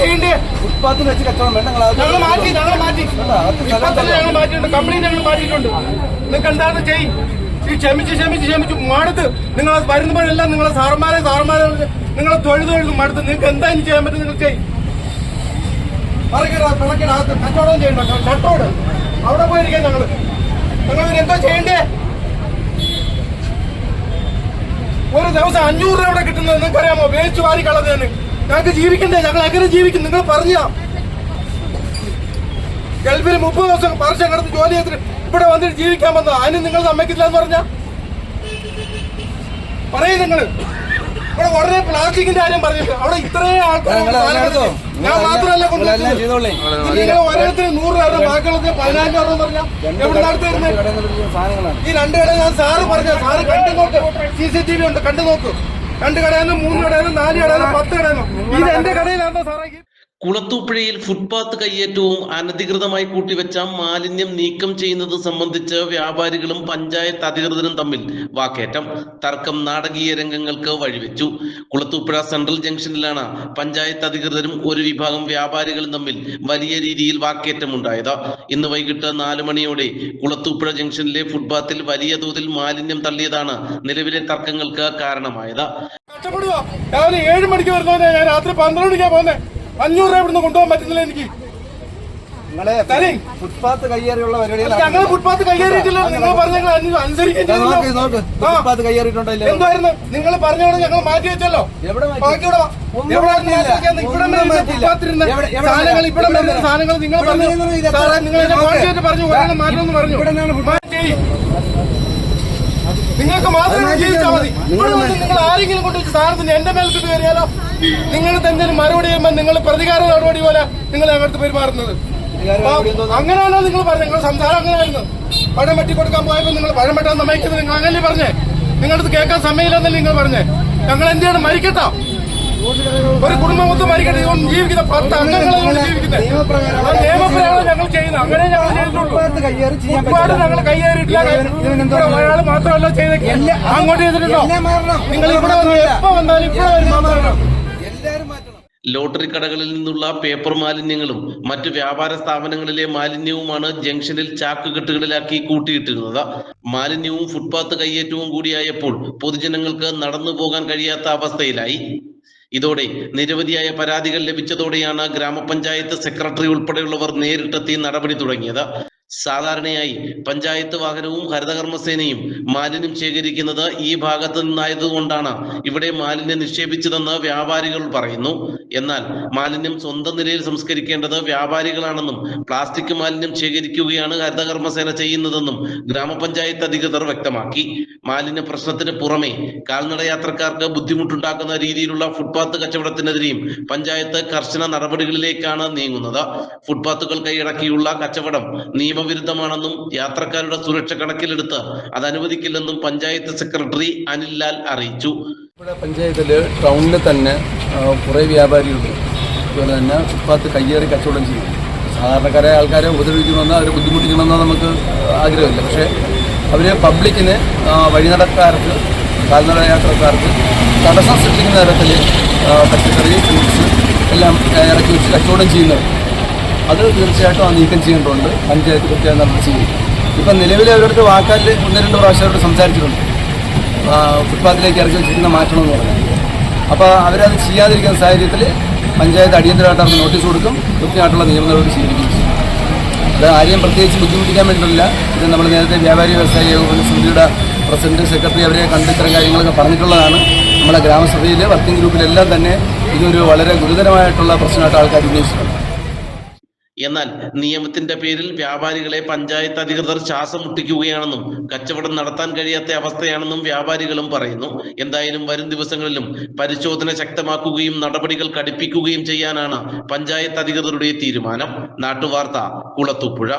ചെയ്യണ്ടേ? ഫുട്പാത്തിൽ വെച്ച് കച്ചവടം വേണ്ട. ഞങ്ങൾ മാറ്റി കംപ്ലീറ്റ് ഞങ്ങൾ മാറ്റിയിട്ടുണ്ട്. നിങ്ങൾക്ക് എന്താണ് ചെയ്യും? ഈ ക്ഷമിച്ച് മടുത്ത് നിങ്ങൾ വരുമ്പോഴെല്ലാം നിങ്ങളെ സാറന്മാരെ നിങ്ങളെ തൊഴുതു മടുത്ത് നിങ്ങൾക്ക് എന്താ ഇനി ചെയ്യാൻ പറ്റും? നിങ്ങൾ ചെയ്യും. പിണക്കിനകത്ത് കച്ചവടം ചെയ്യണ്ട. ചട്ടോട് അവിടെ പോയിരിക്കാം. ഞങ്ങൾ എന്തോ ചെയ്യണ്ടേ? ഒരു ദിവസം 500 രൂപ ഇവിടെ കിട്ടുന്നത് നിങ്ങൾക്കറിയാമോ? വേസ്റ്റ് വാരി കളഞ്ഞാണ്. ഞങ്ങൾക്ക് ജീവിക്കണ്ടേ? ഞങ്ങൾ എങ്ങനെ ജീവിക്കും? നിങ്ങൾ പറഞ്ഞാ ഗൾഫിൽ 30 ദിവസം വർഷം കിടന്ന് ജോലി ചെയ്തിട്ട് ഇവിടെ വന്നിട്ട് ജീവിക്കാൻ വന്നോ? അതിന് നിങ്ങൾ സമ്മതിക്കില്ല എന്ന് പറഞ്ഞാ പറയും. നിങ്ങൾ ഇവിടെ ഉടനെ പ്ലാസ്റ്റിക്കിന്റെ കാര്യം പറഞ്ഞിട്ട് അവിടെ ഇത്രയും ആൾക്കാർ ഞാൻ മാത്രമല്ല കൊണ്ടുവരുന്നത്. നിങ്ങൾ ഓരോരുത്തർ 100 രൂപ ബാക്കിയുള്ളത് 15 രൂപ പറഞ്ഞാൽ എവിടെ നടത്തി വരുന്നത്? ഈ 2 കടയിൽ ഞാൻ സാറ് പറഞ്ഞ സാറ് കണ്ടു നോക്ക്. CCTV ഉണ്ട്, കണ്ടു നോക്കൂ. 2 കടയിലും 3 കടയിലും 4 കടയിലും 10 കടയിലും ഇത് എന്റെ കടയിലാണോ സാറേ? കുളത്തൂപ്പുഴയിൽ ഫുട്പാത്ത് കയ്യേറ്റവും അനധികൃതമായി കൂട്ടിവെച്ച മാലിന്യം നീക്കം ചെയ്യുന്നത് സംബന്ധിച്ച് വ്യാപാരികളും പഞ്ചായത്ത് അധികൃതരും തമ്മിൽ വാക്കേറ്റം. തർക്കം നാടകീയ രംഗങ്ങൾക്ക് വഴിവെച്ചു. കുളത്തൂപ്പുഴ സെൻട്രൽ ജംഗ്ഷനിലാണ് പഞ്ചായത്ത് അധികൃതരും ഒരു വിഭാഗം വ്യാപാരികളും തമ്മിൽ വലിയ രീതിയിൽ വാക്കേറ്റമുണ്ടായത്. ഇന്ന് വൈകിട്ട് 4 മണിയോടെ കുളത്തൂപ്പുഴ ജംഗ്ഷനിലെ ഫുട്പാത്തിൽ വലിയ തോതിൽ മാലിന്യം തള്ളിയതാണ് നിലവിലെ തർക്കങ്ങൾക്ക് കാരണമായത്. കഷ്ടപ്പെടുക. രാവിലെ 7 മണിക്ക് വരുന്നവനെ ഞാൻ രാത്രി 12 മണിക്കാണ് പോകുന്നത്. 500 രൂപ ഇവിടുന്ന് കൊണ്ടുപോകാൻ പറ്റുന്നില്ല എനിക്ക്. ഫുട്പാത്ത് കയ്യേറിയുള്ള ഞങ്ങൾ ഫുട്പാത്ത് കയ്യേറിയിട്ടില്ല. നിങ്ങൾ പറഞ്ഞ അനുസരിക്കുന്നുണ്ടോ? എന്തായിരുന്നു നിങ്ങൾ പറഞ്ഞോടെ ഞങ്ങൾ മാറ്റി വെച്ചല്ലോ. ബാക്കിയുടെ സാധനങ്ങൾ ഇവിടെ സാധനങ്ങൾ നിങ്ങൾ പറഞ്ഞു മാറ്റണമെന്ന് പറഞ്ഞു. നിങ്ങൾക്ക് മാത്രമേ ജീവിച്ചാൽ മതി. ഇവിടെ വന്ന് നിങ്ങൾ ആരെങ്കിലും കൊണ്ടുവച്ച് സാധനത്തിന് എന്റെ മേൽക്കിട്ട് കയറിയാലോ? നിങ്ങൾ എന്തെങ്കിലും മറുപടി ചെയ്യുമ്പോൾ നിങ്ങൾ പ്രതികാര നടപടി പോലെ നിങ്ങൾ ഞങ്ങൾക്ക് പെരുമാറുന്നത്. അങ്ങനെയാണോ നിങ്ങൾ പറഞ്ഞത്? നിങ്ങൾ സംസാരം അങ്ങനെയായിരുന്നു. പഴം വെട്ടി കൊടുക്കാൻ പോയപ്പോൾ നിങ്ങൾ പഴം വെട്ടാൻ സമ്മതിക്കുന്നത് നിങ്ങൾ അങ്ങനല്ലേ പറഞ്ഞേ? നിങ്ങളത് കേൾക്കാൻ സമയമില്ലെന്നല്ലേ നിങ്ങൾ പറഞ്ഞേ? ഞങ്ങൾ എന്താണ് മരിക്കട്ടോ? ഒരു കുടുംബം മൊത്തം മരിക്കട്ടെ. ഇതൊന്നും ജീവിക്കുന്ന 10 അംഗങ്ങളാണ് ജീവിക്കുന്നത്. നിയമപ്രകാരം ഞങ്ങൾ ചെയ്യുന്നത്. അങ്ങനെ ഞങ്ങൾ ചെയ്തിട്ടുള്ളൂ. ഒരുപാട് ഞങ്ങൾ കയ്യേറിയിട്ടില്ല. അയാൾ മാത്രമല്ല ചെയ്ത അങ്ങോട്ട് ചെയ്തിട്ടുണ്ടോ? നിങ്ങൾ ഇവിടെ വന്ന് എപ്പോ വന്നാലും ഇവിടെ വരുമ്പോൾ ലോട്ടറി കടകളിൽ നിന്നുള്ള പേപ്പർ മാലിന്യങ്ങളും മറ്റ് വ്യാപാര സ്ഥാപനങ്ങളിലെ മാലിന്യവുമാണ് ജംഗ്ഷനിൽ ചാക്കുകെട്ടുകളിലാക്കി കൂട്ടിയിട്ടിരുന്നത്. മാലിന്യവും ഫുട്പാത്ത് കയ്യേറ്റവും കൂടിയായപ്പോൾ പൊതുജനങ്ങൾക്ക് നടന്നു പോകാൻ കഴിയാത്ത അവസ്ഥയിലായി. ഇതോടെ നിരവധിയായ പരാതികൾ ലഭിച്ചതോടെയാണ് ഗ്രാമപഞ്ചായത്ത് സെക്രട്ടറി ഉൾപ്പെടെയുള്ളവർ നേരിട്ടെത്തി നടപടി തുടങ്ങിയത്. സാധാരണയായി പഞ്ചായത്ത് വാഹനവും ഹരിതകർമ്മസേനയും മാലിന്യം ശേഖരിക്കുന്നത് ഈ ഭാഗത്ത് നിന്നായതുകൊണ്ടാണ് ഇവിടെ മാലിന്യം നിക്ഷേപിച്ചതെന്ന് വ്യാപാരികൾ പറയുന്നു. എന്നാൽ മാലിന്യം സ്വന്തം നിലയിൽ സംസ്കരിക്കേണ്ടത് വ്യാപാരികളാണെന്നും പ്ലാസ്റ്റിക് മാലിന്യം ശേഖരിക്കുകയാണ് ഹരിതകർമ്മസേന ചെയ്യുന്നതെന്നും ഗ്രാമപഞ്ചായത്ത് അധികൃതർ വ്യക്തമാക്കി. മാലിന്യ പ്രശ്നത്തിന് പുറമെ കാൽനട യാത്രക്കാർക്ക് ബുദ്ധിമുട്ടുണ്ടാക്കുന്ന രീതിയിലുള്ള ഫുട്പാത്ത് കച്ചവടത്തിനെതിരെയും പഞ്ചായത്ത് കർശന നടപടികളിലേക്കാണ് നീങ്ങുന്നത്. ഫുട്പാത്തുകൾ കൈയടക്കിയുള്ള കച്ചവടം നിയമവിരുദ്ധമാണെന്നും യാത്രക്കാരുടെ സുരക്ഷ കണക്കിലെടുത്ത് അത് അനുവദിക്കില്ലെന്നും പഞ്ചായത്ത് സെക്രട്ടറി അനിൽ ലാൽ അറിയിച്ചു. ഇവിടെ പഞ്ചായത്തില് ടൗണിൽ തന്നെ കുറെ വ്യാപാരികളുണ്ട്. അതുപോലെ തന്നെ ഫുട്പാത്ത് കയ്യേറി കച്ചവടം ചെയ്യും. സാധാരണക്കാരായ ആൾക്കാരെ ഉപദ്രവിക്കണമെന്നോ അവരെ ബുദ്ധിമുട്ടിക്കണമെന്നോ നമുക്ക് ആഗ്രഹമില്ല. പക്ഷേ അവർ പബ്ലിക്കിന് വഴിനടക്കാർക്ക് കാൽനട യാത്രക്കാർക്ക് തടസ്സം സൃഷ്ടിക്കുന്ന തരത്തിൽ പച്ചക്കറി ഫ്രൂട്ട്സ് എല്ലാം ഇറക്കി വെച്ച് കച്ചവടം ചെയ്യുന്നത് അത് തീർച്ചയായിട്ടും ആ നീക്കം ചെയ്യേണ്ടതുണ്ട്. പഞ്ചായത്ത് കൃത്യമായി നമ്മൾ ചെയ്യും. ഇപ്പം നിലവിൽ അവരുടെ വാക്കാലിൽ 1-2 പ്രാവശ്യം അവരോട് സംസാരിച്ചിട്ടുണ്ട്. ഫുട്പാത്തിലേക്ക് ഇറക്കി വെച്ചിരിക്കുന്ന മാറ്റണമെന്ന് പറഞ്ഞാൽ. അപ്പോൾ അവരത് ചെയ്യാതിരിക്കുന്ന സാഹചര്യത്തിൽ പഞ്ചായത്ത് അടിയന്തരമായിട്ട് അവർക്ക് നോട്ടീസ് കൊടുക്കും. കൃത്യമായിട്ടുള്ള നിയമ നടപടി സ്വീകരിക്കും. അത് ആരെയും പ്രത്യേകിച്ച് ബുദ്ധിമുട്ടിക്കാൻ വേണ്ടിയിട്ടില്ല. ഇത് നമ്മൾ നേരത്തെ വ്യാപാരി വ്യവസായ ഏകോപന സമിതിയുടെ പ്രസിഡന്റ് സെക്രട്ടറി അവരെ കണ്ട് ഇത്തരം കാര്യങ്ങളൊക്കെ പറഞ്ഞിട്ടുള്ളതാണ്. നമ്മുടെ ഗ്രാമസഭയിൽ വർക്കിംഗ് ഗ്രൂപ്പിലെല്ലാം തന്നെ ഇതൊരു വളരെ ഗുരുതരമായിട്ടുള്ള പ്രശ്നമായിട്ട് ആൾക്കാർ ഉന്നയിച്ചിട്ടുണ്ട്. എന്നാൽ നിയമത്തിന്റെ പേരിൽ വ്യാപാരികളെ പഞ്ചായത്ത് അധികൃതർ ശ്വാസം മുട്ടിക്കുകയാണെന്നും കച്ചവടം നടത്താൻ കഴിയാത്ത അവസ്ഥയാണെന്നും വ്യാപാരികളും പറയുന്നു. എന്തായാലും വരും ദിവസങ്ങളിലും പരിശോധന ശക്തമാക്കുകയും നടപടികൾ കടുപ്പിക്കുകയും ചെയ്യാനാണ് പഞ്ചായത്ത് അധികൃതരുടെ തീരുമാനം. നാട്ടുവാർത്ത, കുളത്തൂപ്പുഴ.